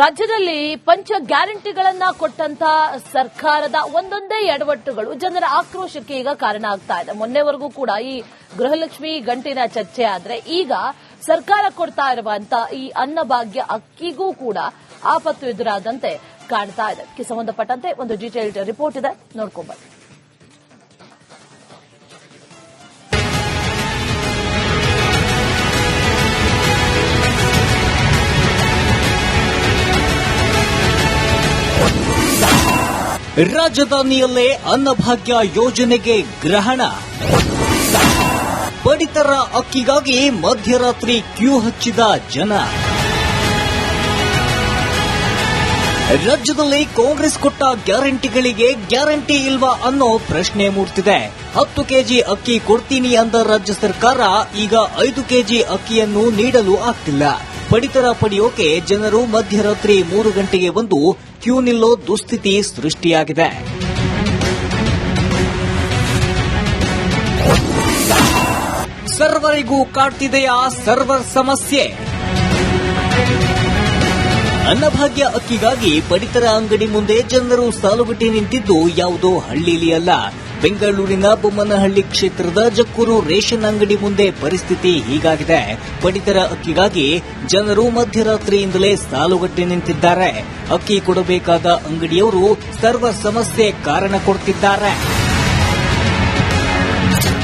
ರಾಜ್ಯದಲ್ಲಿ ಪಂಚ ಗ್ಯಾರಂಟಿಗಳನ್ನ ಕೊಟ್ಟಂತ ಸರ್ಕಾರದ ಒಂದೊಂದೇ ಎಡವಟ್ಟುಗಳು ಜನರ ಆಕ್ರೋಶಕ್ಕೆ ಈಗ ಕಾರಣ ಆಗ್ತಾ ಇದೆ. ಮೊನ್ನೆವರೆಗೂ ಕೂಡ ಈ ಗೃಹಲಕ್ಷ್ಮಿ ಗಂಟಿನ ಚರ್ಚೆ ಆದ್ರೆ ಈಗ ಸರ್ಕಾರ ಕೊಡ್ತಾ ಇರುವಂತ ಈ ಅನ್ನಭಾಗ್ಯ ಅಕ್ಕಿಗೂ ಕೂಡ ಆಪತ್ತು ಎದುರಾದಂತೆ ಕಾಣ್ತಾ ಇದೆ. ಇದಕ್ಕೆ ಸಂಬಂಧಪಟ್ಟಂತೆ ಒಂದು ಡೀಟೇಲ್ಡ್ ರಿಪೋರ್ಟ್ ಇದೆ, ನೋಡ್ಕೊಂಡ್ಬನ್ನಿ. ರಾಜಧಾನಿಯಲ್ಲೇ ಅನ್ನಭಾಗ್ಯ ಯೋಜನೆಗೆ ಗ್ರಹಣ. ಪಡಿತರ ಅಕ್ಕಿಗಾಗಿ ಮಧ್ಯರಾತ್ರಿ ಕ್ಯೂ ಹಚ್ಚಿದ ಜನ. ರಾಜ್ಯದಲ್ಲಿ ಕಾಂಗ್ರೆಸ್ ಕೊಟ್ಟ ಗ್ಯಾರಂಟಿಗಳಿಗೆ ಗ್ಯಾರಂಟಿ ಇಲ್ವಾ ಅನ್ನೋ ಪ್ರಶ್ನೆ ಮೂಡ್ತಿದೆ. 10 ಕೆಜಿ ಅಕ್ಕಿ ಕೊಡ್ತೀನಿ ಅಂದ ರಾಜ್ಯ ಸರ್ಕಾರ ಈಗ 5 ಕೆಜಿ ಅಕ್ಕಿಯನ್ನು ನೀಡಲು ಆಗ್ತಿಲ್ಲ. ಪಡಿತರ ಪಡೆಯೋಕೆ ಜನರು ಮಧ್ಯರಾತ್ರಿ 3 ಗಂಟೆಗೆ ಬಂದು ಕ್ಯೂ ನಿಲ್ಲೋ ದುಸ್ಥಿತಿ ಸೃಷ್ಟಿಯಾಗಿದೆ. ಸರ್ವರಿಗೂ ಕಾಡ್ತಿದೆಯಾ ಸರ್ವರ್ ಸಮಸ್ಯೆ? ಅನ್ನಭಾಗ್ಯ ಅಕ್ಕಿಗಾಗಿ ಪಡಿತರ ಅಂಗಡಿ ಮುಂದೆ ಜನರು ಸಾಲುಗಟ್ಟಿ ನಿಂತಿದ್ದು ಯಾವುದೋ ಹಳ್ಳಿಲಿ ಅಲ್ಲ. ಬೆಂಗಳೂರಿನ ಬೊಮ್ಮನಹಳ್ಳಿ ಕ್ಷೇತ್ರದ ಜಕ್ಕೂರು ರೇಷನ್ ಅಂಗಡಿ ಮುಂದೆ ಪರಿಸ್ಥಿತಿ ಹೀಗಾಗಿದೆ. ಪಡಿತರ ಅಕ್ಕಿಗಾಗಿ ಜನರು ಮಧ್ಯರಾತ್ರಿಯಿಂದಲೇ ಸಾಲುಗಟ್ಟಿ ನಿಂತಿದ್ದಾರೆ. ಅಕ್ಕಿ ಕೊಡಬೇಕಾದ ಅಂಗಡಿಯವರು ಸರ್ವರ್ ಸಮಸ್ಯೆ ಕಾರಣ ಕೊಡ್ತಿದ್ದಾರೆ.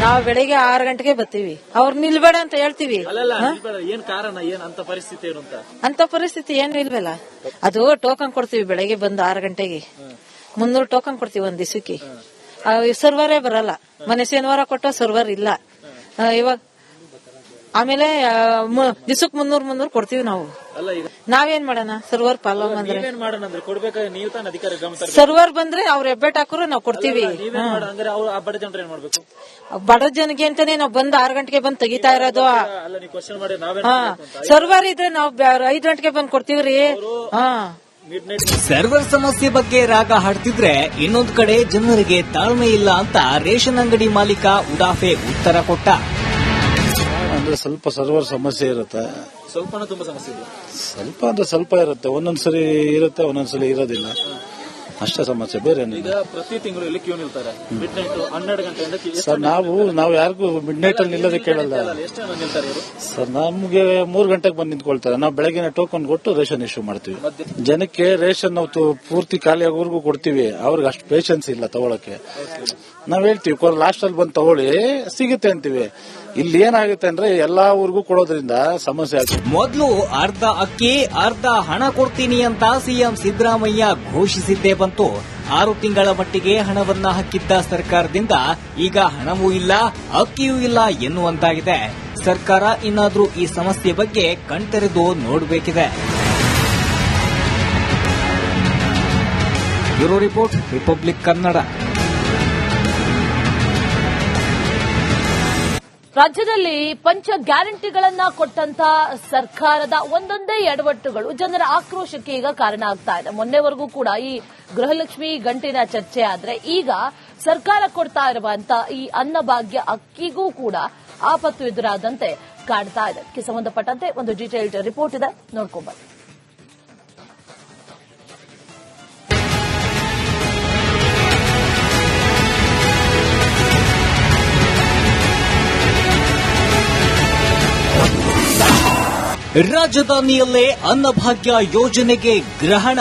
ನಾವು ಬೆಳಿಗ್ಗೆ 6 ಗಂಟೆಗೆ ಬರ್ತೀವಿ, ಅವ್ರು ನಿಲ್ಬೇಡ ಅಂತ ಹೇಳ್ತೀವಿ. ಏನ್ ಕಾರಣ, ಏನ್ ಅಂತ ಪರಿಸ್ಥಿತಿ ಅಂತ ಪರಿಸ್ಥಿತಿ ಏನು ಇಲ್ವಲ್ಲ. ಅದು ಟೋಕನ್ ಕೊಡ್ತೀವಿ ಬೆಳಗ್ಗೆ ಬಂದು 6 ಗಂಟೆಗೆ 300 ಟೋಕನ್ ಕೊಡ್ತೀವಿ ಒಂದ್ ದಿವಸಕ್ಕೆ. ಸರ್ವರೇ ಬರಲ್ಲ. ಮೊನ್ನೆ ಶನಿವಾರ ಕೊಟ್ಟ ಸರ್ವರ್ ಇಲ್ಲ. ಇವಾಗ ಆಮೇಲೆ ದಿವಸಕ್ಕೆ 300 ಕೊಡ್ತೀವಿ ನಾವು. ನಾವೇನ್ ಮಾಡೋಣ? ಸರ್ವರ್ ಪ್ರಾಬ್ಲಮ್ ಅಂದ್ರೆ ಸರ್ವರ್ ಬಂದ್ರೆ ಅವ್ರು ಹೆಬ್ಬೆಟ್ ಹಾಕೋರು ನಾವು ಕೊಡ್ತೀವಿ. ಬಡ ಜನಕ್ಕೆ ಅಂತಾನೆ ನಾವು ಬಂದ್ 6 ಗಂಟೆಗೆ ಬಂದ್ ತೆಗಿತಾ ಇರೋದು. ಸರ್ವರ್ ಇದ್ರೆ ನಾವು 5 ಗಂಟೆಗೆ ಬಂದ್ ಕೊಡ್ತೀವ್ರಿ. ಸರ್ವರ್ ಸಮಸ್ಯೆ ಬಗ್ಗೆ ರಾಗ ಹಾಡ್ತಿದ್ರೆ ಇನ್ನೊಂದು ಕಡೆ ಜನರಿಗೆ ತಾಳ್ಮೆ ಇಲ್ಲ ಅಂತ ರೇಷನ್ ಅಂಗಡಿ ಮಾಲೀಕ ಉಡಾಫೆ ಉತ್ತರ ಕೊಟ್ಟ. ಅಂದ್ರೆ ಸ್ವಲ್ಪ ಸರ್ವರ್ ಸಮಸ್ಯೆ ಇರುತ್ತೆ. ತುಂಬಾ ಸಮಸ್ಯೆ ಇದೆ. ಸ್ವಲ್ಪ ಅಂದ್ರೆ ಸ್ವಲ್ಪ ಇರುತ್ತೆ, ಒಂದೊಂದ್ಸರಿ ಇರುತ್ತೆ, ಒಂದೊಂದ್ಸಲಿ ಇರೋದಿಲ್ಲ, ಅಷ್ಟೇ ಸಮಸ್ಯೆ, ಬೇರೆ ಈಗ ಪ್ರತಿ ತಿಂಗಳು ಇಲ್ಲಿ ಕ್ಯೂ ನಿಲ್ತಾರೆ. ಮಿಡ್ ನೈಟ್ 12 ಗಂಟೆಯಿಂದ ಸರ್ ನಾವು ಯಾರಿಗೂ ಮಿಡ್ ನೈಟ್ ಅಲ್ಲಿ ನಿಲ್ಲೋದಕ್ಕೆ ಕೇಳಲ್ಲ ಸರ್. ನಮ್ಗೆ 3 ಗಂಟೆಗೆ ಬಂದು ನಿಂತ್ಕೊಳ್ತಾರೆ. ನಾವು ಬೆಳಗ್ಗೆ ಟೋಕನ್ ಕೊಟ್ಟು ರೇಷನ್ ಇಶ್ಯೂ ಮಾಡ್ತೀವಿ. ಜನಕ್ಕೆ ರೇಷನ್ ನಾವು ಪೂರ್ತಿ ಖಾಲಿ ಆಗೋವರೆಗೂ ಕೊಡ್ತೀವಿ. ಅವ್ರಿಗೆ ಅಷ್ಟು ಪೇಷನ್ಸ್ ಇಲ್ಲ ತಗೊಳಕ್ಕೆ. ನಾವ್ ಹೇಳ್ತೀವಿ ಲಾಸ್ಟ್ ಅಲ್ಲಿ ಬಂದು ತಗೊಳ್ಳಿ ಸಿಗುತ್ತೆ ಅಂತೀವಿ. ಇಲ್ಲಿ ಏನಾಗುತ್ತೆ ಅಂದ್ರೆ ಎಲ್ಲಾ ಊರಿಗೂ ಕೊಡೋದ್ರಿಂದ ಸಮಸ್ಯೆ ಆಗುತ್ತೆ. ಮೊದಲು ಅರ್ಧ ಅಕ್ಕಿ ಅರ್ಧ ಹಣ ಕೊಡ್ತೀನಿ ಅಂತ ಸಿಎಂ ಸಿದ್ದರಾಮಯ್ಯ ಘೋಷಿಸಿದ್ದೇ ಬಂತು. 6 ತಿಂಗಳ ಮಟ್ಟಿಗೆ ಹಣವನ್ನ ಹಾಕಿದ್ದ ಸರ್ಕಾರದಿಂದ ಈಗ ಹಣವೂ ಇಲ್ಲ, ಅಕ್ಕಿಯೂ ಇಲ್ಲ ಎನ್ನುವಂತಾಗಿದೆ. ಸರ್ಕಾರ ಇನ್ನಾದ್ರೂ ಈ ಸಮಸ್ಯೆ ಬಗ್ಗೆ ಕಣ್ತೆರೆದು ನೋಡಬೇಕಿದೆ. Bureau report, Republic Kannada. ರಾಜ್ಯದಲ್ಲಿ ಪಂಚ ಗ್ಯಾರಂಟಿಗಳನ್ನ ಕೊಟ್ಟಂತ ಸರ್ಕಾರದ ಒಂದೊಂದೇ ಎಡವಟ್ಟುಗಳು ಜನರ ಆಕ್ರೋಶಕ್ಕೆ ಈಗ ಕಾರಣ ಆಗ್ತಾ ಇದೆ. ಮೊನ್ನೆವರೆಗೂ ಕೂಡ ಈ ಗೃಹಲಕ್ಷ್ಮಿ ಗಂಟಿನ ಚರ್ಚೆ ಆದ್ರೆ ಈಗ ಸರ್ಕಾರ ಕೊಡ್ತಾ ಇರುವಂತ ಈ ಅನ್ನಭಾಗ್ಯ ಅಕ್ಕಿಗೂ ಕೂಡ ಆಪತ್ತು ಎದುರಾದಂತೆ ಕಾಣ್ತಾ ಇದೆ. ಇದಕ್ಕೆ ಸಂಬಂಧಪಟ್ಟಂತೆ ಒಂದು ಡೀಟೇಲ್ಡ್ ರಿಪೋರ್ಟ್ ಇದೆ, ನೋಡ್ಕೊಂಡ್ಬನ್ನಿ. ರಾಜಧಾನಿಯಲ್ಲೇ ಅನ್ನಭಾಗ್ಯ ಯೋಜನೆಗೆ ಗ್ರಹಣ.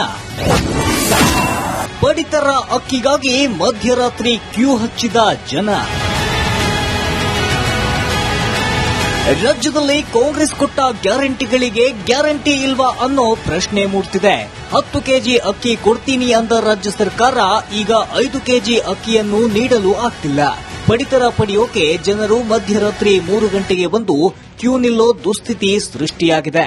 ಪಡಿತರ ಅಕ್ಕಿಗಾಗಿ ಮಧ್ಯರಾತ್ರಿ ಕ್ಯೂ ಹಚ್ಚಿದ ಜನ. ರಾಜ್ಯದಲ್ಲಿ ಕಾಂಗ್ರೆಸ್ ಕೊಟ್ಟ ಗ್ಯಾರಂಟಿಗಳಿಗೆ ಗ್ಯಾರಂಟಿ ಇಲ್ವಾ ಅನ್ನೋ ಪ್ರಶ್ನೆ ಮೂಡ್ತಿದೆ. 10 ಕೆಜಿ ಅಕ್ಕಿ ಕೊಡ್ತೀನಿ ಅಂದ ರಾಜ್ಯ ಸರ್ಕಾರ ಈಗ 5 ಕೆಜಿ ಅಕ್ಕಿಯನ್ನು ನೀಡಲು ಆಗ್ತಿಲ್ಲ. ಪಡಿತರ ಪಡೆಯೋಕೆ ಜನರು ಮಧ್ಯರಾತ್ರಿ 3 ಗಂಟೆಗೆ ಬಂದು ಕ್ಯೂ ನಿಲ್ಲೋ ದುಸ್ಥಿತಿ ಸೃಷ್ಟಿಯಾಗಿದೆ.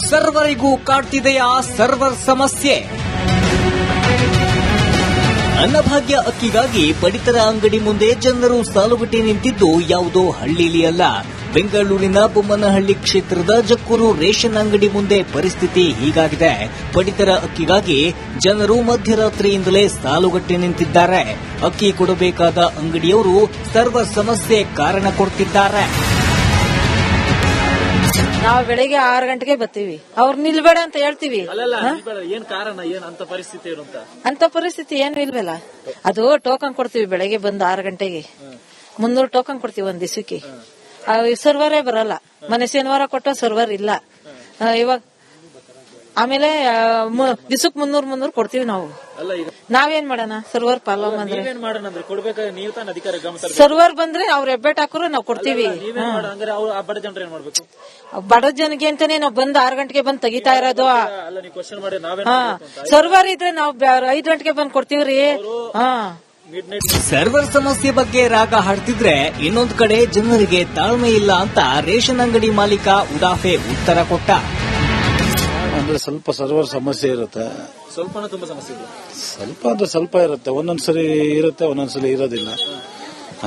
ಸರ್ವರಿಗೂ ಕಾಡ್ತಿದೆಯಾ ಸರ್ವರ್ ಸಮಸ್ಯೆ? ಅನ್ನಭಾಗ್ಯ ಅಕ್ಕಿಗಾಗಿ ಪಡಿತರ ಅಂಗಡಿ ಮುಂದೆ ಜನರು ಸಾಲುಗಟ್ಟಿ ನಿಂತಿದ್ದು ಯಾವುದೋ ಹಳ್ಳಿಲಿ ಅಲ್ಲ. ಬೆಂಗಳೂರಿನ ಬೊಮ್ಮನಹಳ್ಳಿ ಕ್ಷೇತ್ರದ ಜಕ್ಕೂರು ರೇಷನ್ ಅಂಗಡಿ ಮುಂದೆ ಪರಿಸ್ಥಿತಿ ಹೀಗಾಗಿದೆ. ಪಡಿತರ ಅಕ್ಕಿಗಾಗಿ ಜನರು ಮಧ್ಯರಾತ್ರಿಯಿಂದಲೇ ಸಾಲುಗಟ್ಟಿ ನಿಂತಿದ್ದಾರೆ. ಅಕ್ಕಿ ಕೊಡಬೇಕಾದ ಅಂಗಡಿಯವರು ಸರ್ವರ್ ಸಮಸ್ಯೆ ಕಾರಣ ಕೊಡ್ತಿದ್ದಾರೆ. ನಾವು ಬೆಳಿಗ್ಗೆ 6 ಗಂಟೆಗೆ ಬರ್ತೀವಿ. ಅವ್ರು ನಿಲ್ಬೇಡ ಅಂತ ಹೇಳ್ತೀವಿ. ಅಲ್ಲಲ್ಲ ಏನ್ ಕಾರಣ ಏನ್ ಅಂತ ಪರಿಸ್ಥಿತಿ ಏನು ಅಂತ ಪರಿಸ್ಥಿತಿ ಏನು ಇಲ್ವಲ್ಲ. ಅದು ಟೋಕನ್ ಕೊಡ್ತೀವಿ ಬೆಳಗ್ಗೆ ಬಂದು 6 ಗಂಟೆಗೆ 300 ಟೋಕನ್ ಕೊಡ್ತೀವಿ ಒಂದ್ ದಿವಸಕ್ಕೆ. ಸರ್ವರೇ ಬರಲ್ಲ. ಮನೆ ಶನಿವಾರ ಕೊಟ್ಟ ಸರ್ವರ್ ಇಲ್ಲ. ಇವಾಗ ಆಮೇಲೆ ದಿವಸಕ್ಕೆ 300 ಕೊಡ್ತೀವಿ ನಾವು. ನಾವೇನ್ ಮಾಡೋಣ? ಸರ್ವರ್ ಪ್ರಾಬ್ಲಮ್ ಅಂದ್ರೆ ಸರ್ವರ್ ಬಂದ್ರೆ ಅವ್ರ ಹೆಬ್ಬೆಟ್ ಹಾಕೋರು ನಾವು ಕೊಡ್ತೀವಿ. ಬಡ ಜನಕ್ಕೆ ಅಂತಾನೆ ನಾವು ಬಂದ್ 6 ಗಂಟೆಗೆ ಬಂದ್ ತೆಗಿತಾ ಇರೋದು. ಸರ್ವರ್ ಇದ್ರೆ ನಾವು 5 ಗಂಟೆಗೆ ಬಂದ್ ಕೊಡ್ತೀವ್ರಿ. ಸರ್ವರ್ ಸಮಸ್ಯೆ ಬಗ್ಗೆ ರಾಗ ಹಾಡ್ತಿದ್ರೆ ಇನ್ನೊಂದು ಕಡೆ ಜನರಿಗೆ ತಾಳ್ಮೆ ಇಲ್ಲ ಅಂತ ರೇಷನ್ ಅಂಗಡಿ ಮಾಲೀಕ ಉದಾಫೆ ಉತ್ತರ ಕೊಟ್ಟ. ಅಂದ್ರೆ ಸ್ವಲ್ಪ ಸರ್ವರ್ ಸಮಸ್ಯೆ ಇರುತ್ತೆ. ತುಂಬಾ ಸಮಸ್ಯೆ ಇದೆ. ಸ್ವಲ್ಪ ಅಂದ್ರೆ ಸ್ವಲ್ಪ ಇರುತ್ತೆ. ಒಂದೊಂದ್ಸರಿ ಇರುತ್ತೆ, ಒಂದೊಂದ್ಸಲಿ ಇರೋದಿಲ್ಲ.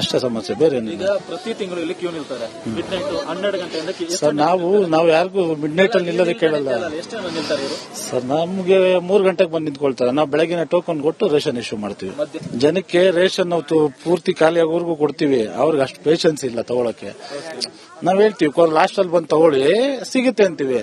ಅಷ್ಟೇ ಸಮಸ್ಯೆ, ಬೇರೆ ಈಗ ಪ್ರತಿ ತಿಂಗಳು ಇಲ್ಲಿ ಕ್ಯೂ ನಿಲ್ತಾರೆ. ಮಿಡ್ ನೈಟ್ 12 ಗಂಟೆಯಿಂದ ಸರ್ ನಾವು ಯಾರಿಗೂ ಮಿಡ್ ನೈಟ್ ಅಲ್ಲಿ ನಿಲ್ಲೋದಕ್ಕೆ ಕೇಳಲ್ಲ ಸರ್. ನಮ್ಗೆ 3 ಗಂಟೆಗೆ ಬಂದು ನಿಂತ್ಕೊಳ್ತಾರೆ. ನಾವು ಬೆಳಗಿನ ಟೋಕನ್ ಕೊಟ್ಟು ರೇಷನ್ ಇಶ್ಯೂ ಮಾಡ್ತೀವಿ. ಜನಕ್ಕೆ ರೇಷನ್ ನಾವು ಪೂರ್ತಿ ಖಾಲಿ ಆಗೋವರೆಗೂ ಕೊಡ್ತೀವಿ. ಅವ್ರಿಗೆ ಅಷ್ಟು ಪೇಷನ್ಸ್ ಇಲ್ಲ ತಗೊಳಕ್ಕೆ. ನಾವ್ ಹೇಳ್ತೀವಿ ಲಾಸ್ಟ್ ಅಲ್ಲಿ ಬಂದು ತಗೊಳ್ಳಿ, ಸಿಗುತ್ತೆ ಅಂತೀವಿ.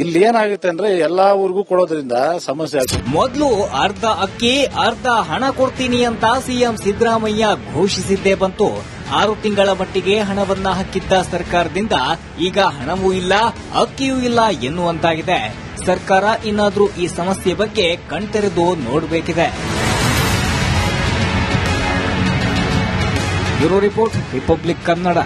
ಇಲ್ಲಿ ಏನಾಗುತ್ತೆ ಅಂದ್ರೆ ಎಲ್ಲಾ ಊರಿಗೂ ಕೊಡೋದ್ರಿಂದ ಸಮಸ್ಯೆ ಆಗುತ್ತೆ. ಮೊದಲು ಅರ್ಧ ಅಕ್ಕಿ ಅರ್ಧ ಹಣ ಕೊಡ್ತೀನಿ ಅಂತ ಸಿಎಂ ಸಿದ್ದರಾಮಯ್ಯ ಘೋಷಿಸಿದ್ದೇ ಬಂತು. 6 ತಿಂಗಳ ಮಟ್ಟಿಗೆ ಹಣವನ್ನ ಹಾಕಿದ್ದ ಸರ್ಕಾರದಿಂದ ಈಗ ಹಣವೂ ಇಲ್ಲ, ಅಕ್ಕಿಯೂ ಇಲ್ಲ ಎನ್ನುವಂತಾಗಿದೆ. ಸರ್ಕಾರ ಇನ್ನಾದ್ರೂ ಈ ಸಮಸ್ಯೆ ಬಗ್ಗೆ ಕಣ್ತೆರೆದು ನೋಡಬೇಕಿದೆ. Bureau report, Republic Kannada.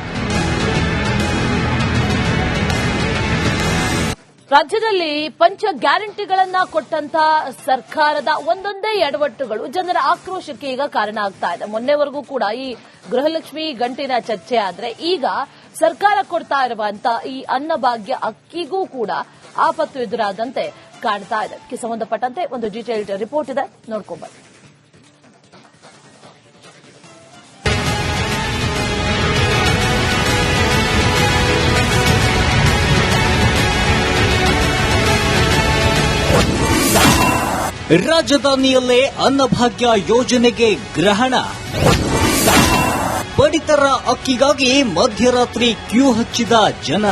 ರಾಜ್ಯದಲ್ಲಿ ಪಂಚ ಗ್ಯಾರಂಟಿಗಳನ್ನ ಕೊಟ್ಟಂತ ಸರ್ಕಾರದ ಒಂದೊಂದೇ ಎಡವಟ್ಟುಗಳು ಜನರ ಆಕ್ರೋಶಕ್ಕೆ ಈಗ ಕಾರಣ ಆಗ್ತಾ ಇದೆ. ಮೊನ್ನೆವರೆಗೂ ಕೂಡ ಈ ಗೃಹಲಕ್ಷ್ಮಿ ಗಂಟಿನ ಚರ್ಚೆ ಆದ್ರೆ ಈಗ ಸರ್ಕಾರ ಕೊಡ್ತಾ ಇರುವಂತ ಈ ಅನ್ನಭಾಗ್ಯ ಅಕ್ಕಿಗೂ ಕೂಡ ಆಪತ್ತು ಎದುರಾದಂತೆ ಕಾಣ್ತಾ ಇದೆ. ಇದಕ್ಕೆ ಸಂಬಂಧಪಟ್ಟಂತೆ ಒಂದು ಡೀಟೇಲ್ಡ್ ರಿಪೋರ್ಟ್ ಇದೆ, ನೋಡ್ಕೊಂಡ್ಬನ್ನಿ. ರಾಜಧಾನಿಯಲ್ಲೇ ಅನ್ನಭಾಗ್ಯ ಯೋಜನೆಗೆ ಗ್ರಹಣ. ಪಡಿತರ ಅಕ್ಕಿಗಾಗಿ ಮಧ್ಯರಾತ್ರಿ ಕ್ಯೂ ಹಚ್ಚಿದ ಜನ.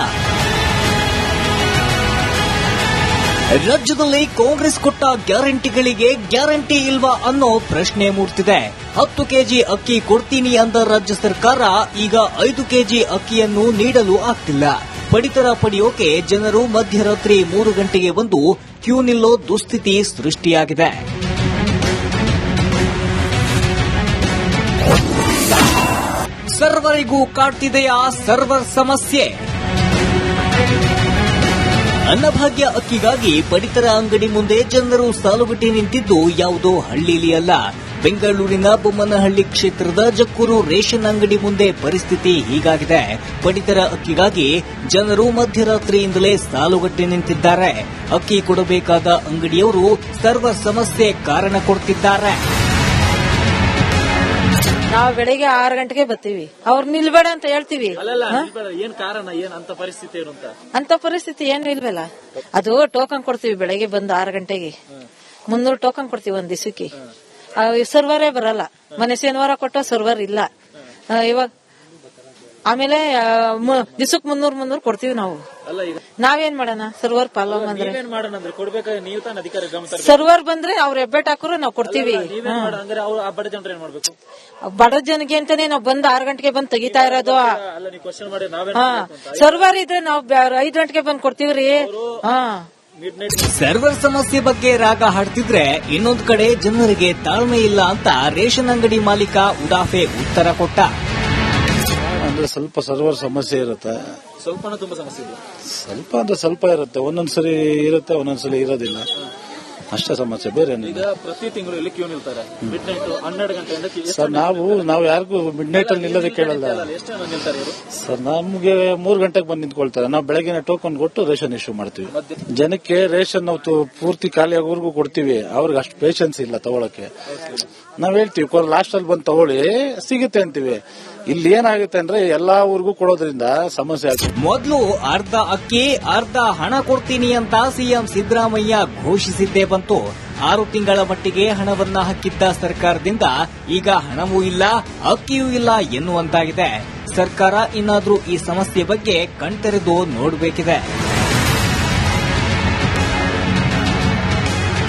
ರಾಜ್ಯದಲ್ಲಿ ಕಾಂಗ್ರೆಸ್ ಕೊಟ್ಟ ಗ್ಯಾರಂಟಿಗಳಿಗೆ ಗ್ಯಾರಂಟಿ ಇಲ್ವಾ ಅನ್ನೋ ಪ್ರಶ್ನೆ ಮೂಡ್ತಿದೆ. 10 ಕೆಜಿ ಅಕ್ಕಿ ಕೊಡ್ತೀನಿ ಅಂದ ರಾಜ್ಯ ಸರ್ಕಾರ ಈಗ 5 ಕೆಜಿ ಅಕ್ಕಿಯನ್ನು ನೀಡಲು ಆಗ್ತಿಲ್ಲ. ಪಡಿತರ ಪಡೆಯೋಕೆ ಜನರು ಮಧ್ಯರಾತ್ರಿ 3 ಗಂಟೆಗೆ ಬಂದು ಕ್ಯೂ ನಿಲ್ಲೋ ದುಸ್ಥಿತಿ ಸೃಷ್ಟಿಯಾಗಿದೆ. ಸರ್ವರಿಗೂ ಕಾಡ್ತಿದೆಯಾ ಸರ್ವರ್ ಸಮಸ್ಯೆ? ಅನ್ನಭಾಗ್ಯ ಅಕ್ಕಿಗಾಗಿ ಪಡಿತರ ಅಂಗಡಿ ಮುಂದೆ ಜನರು ಸಾಲುಗಟ್ಟಿ ನಿಂತಿದ್ದು ಯಾವುದೋ ಹಳ್ಳಿಲಿ ಅಲ್ಲ. ಬೆಂಗಳೂರಿನ ಬೊಮ್ಮನಹಳ್ಳಿ ಕ್ಷೇತ್ರದ ಜಕ್ಕೂರು ರೇಷನ್ ಅಂಗಡಿ ಮುಂದೆ ಪರಿಸ್ಥಿತಿ ಹೀಗಾಗಿದೆ. ಪಡಿತರ ಅಕ್ಕಿಗಾಗಿ ಜನರು ಮಧ್ಯರಾತ್ರಿಯಿಂದಲೇ ಸಾಲುಗಟ್ಟಿ ನಿಂತಿದ್ದಾರೆ. ಅಕ್ಕಿ ಕೊಡಬೇಕಾದ ಅಂಗಡಿಯವರು ಸರ್ವರ್ ಸಮಸ್ಯೆ ಕಾರಣ ಕೊಡ್ತಿದ್ದಾರೆ. ನಾವು ಬೆಳಿಗ್ಗೆ 6 ಗಂಟೆಗೆ ಬರ್ತೀವಿ. ಅವ್ರು ನಿಲ್ಬೇಡ ಅಂತ ಹೇಳ್ತೀವಿ. ಏನ್ ಕಾರಣ ಏನ್ ಅಂತ ಪರಿಸ್ಥಿತಿ ಏನು ಅಂತ ಪರಿಸ್ಥಿತಿ ಏನು ಇಲ್ವಲ್ಲ. ಅದು ಟೋಕನ್ ಕೊಡ್ತೀವಿ ಬೆಳಗ್ಗೆ ಬಂದು 6 ಗಂಟೆಗೆ 300 ಟೋಕನ್ ಕೊಡ್ತೀವಿ ಒಂದ್ ದಿವಸಕ್ಕೆ. ಸರ್ವರೇ ಬರಲ್ಲ. ಮನೆ ಶನಿವಾರ ಕೊಟ್ಟ ಸರ್ವರ್ ಇಲ್ಲ. ಇವಾಗ ಆಮೇಲೆ ದಿವಸಕ್ಕೆ 300 ಕೊಡ್ತೀವಿ ನಾವು. ನಾವೇನ್ ಮಾಡೋಣ? ಸರ್ವರ್ ಪ್ರಾಬ್ಲಮ್ ಅಂದ್ರೆ ಸರ್ವರ್ ಬಂದ್ರೆ ಅವ್ರ ಹೆಬ್ಬೆಟ್ ಹಾಕೋರು ನಾವು ಕೊಡ್ತೀವಿ. ಬಡ ಜನಕ್ಕೆ ಅಂತಾನೆ ನಾವು ಬಂದ್ 6 ಗಂಟೆಗೆ ಬಂದ್ ತೆಗಿತಾ ಇರೋದು. ಸರ್ವರ್ ಇದ್ರೆ ನಾವು 5 ಗಂಟೆಗೆ ಬಂದ್ ಕೊಡ್ತೀವ್ರಿ. ಸರ್ವರ್ ಸಮಸ್ಯೆ ಬಗ್ಗೆ ರಾಗ ಹಾಡ್ತಿದ್ರೆ ಇನ್ನೊಂದು ಕಡೆ ಜನರಿಗೆ ತಾಳ್ಮೆ ಇಲ್ಲ ಅಂತ ರೇಷನ್ ಅಂಗಡಿ ಮಾಲೀಕ ಉದಾಫೆ ಉತ್ತರ ಕೊಟ್ಟ. ಅಂದ್ರೆ ಸ್ವಲ್ಪ ಸರ್ವರ್ ಸಮಸ್ಯೆ ಇರುತ್ತೆ. ತುಂಬಾ ಸಮಸ್ಯೆ ಇದೆ. ಸ್ವಲ್ಪ ಅಂದ್ರೆ ಸ್ವಲ್ಪ ಇರುತ್ತೆ. ಒಂದೊಂದ್ಸರಿ ಇರುತ್ತೆ, ಒಂದೊಂದ್ಸಲಿ ಇರೋದಿಲ್ಲ. ಅಷ್ಟೇ ಸಮಸ್ಯೆ, ಬೇರೆ ಈಗ ಪ್ರತಿ ತಿಂಗಳು ಇಲ್ಲಿ ಕ್ಯೂ ನಿಲ್ತಾರೆ. ಮಿಡ್ ನೈಟ್ 12 ಗಂಟೆಯಿಂದ ಸರ್ ನಾವು ಯಾರಿಗೂ ಮಿಡ್ ನೈಟ್ ಅಲ್ಲಿ ನಿಲ್ಲೋದಕ್ಕೆ ಕೇಳಲ್ಲ ಸರ್. ನಮ್ಗೆ 3 ಗಂಟೆಗೆ ಬಂದು ನಿಂತ್ಕೊಳ್ತಾರೆ. ನಾವು ಬೆಳಗಿನ ಟೋಕನ್ ಕೊಟ್ಟು ರೇಷನ್ ಇಶ್ಯೂ ಮಾಡ್ತೀವಿ. ಜನಕ್ಕೆ ರೇಷನ್ ನಾವು ಪೂರ್ತಿ ಖಾಲಿ ಆಗೋವರೆಗೂ ಕೊಡ್ತೀವಿ. ಅವ್ರಿಗೆ ಅಷ್ಟು ಪೇಷನ್ಸ್ ಇಲ್ಲ ತಗೊಳಕ್ಕೆ. ನಾವ್ ಹೇಳ್ತೀವಿ ಲಾಸ್ಟ್ ಅಲ್ಲಿ ಬಂದು ತಗೊಳ್ಳಿ, ಸಿಗುತ್ತೆ ಅಂತೀವಿ. ಇಲ್ಲಿ ಏನಾಗುತ್ತೆ ಅಂದ್ರೆ ಎಲ್ಲಾ ಊರಿಗೂ ಕೊಡೋದ್ರಿಂದ ಸಮಸ್ಯೆ ಆಗುತ್ತೆ. ಮೊದಲು ಅರ್ಧ ಅಕ್ಕಿ ಅರ್ಧ ಹಣ ಕೊಡ್ತೀನಿ ಅಂತ ಸಿಎಂ ಸಿದ್ದರಾಮಯ್ಯ ಘೋಷಿಸಿದ್ದೇ ಬಂತು. 6 ತಿಂಗಳ ಮಟ್ಟಿಗೆ ಹಣವನ್ನ ಹಾಕಿದ್ದ ಸರ್ಕಾರದಿಂದ ಈಗ ಹಣವೂ ಇಲ್ಲ, ಅಕ್ಕಿಯೂ ಇಲ್ಲ ಎನ್ನುವಂತಾಗಿದೆ. ಸರ್ಕಾರ ಇನ್ನಾದ್ರೂ ಈ ಸಮಸ್ಯೆ ಬಗ್ಗೆ ಕಣ್ತೆರೆದು ನೋಡಬೇಕಿದೆ.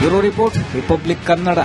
Bureau report, Republic Kannada.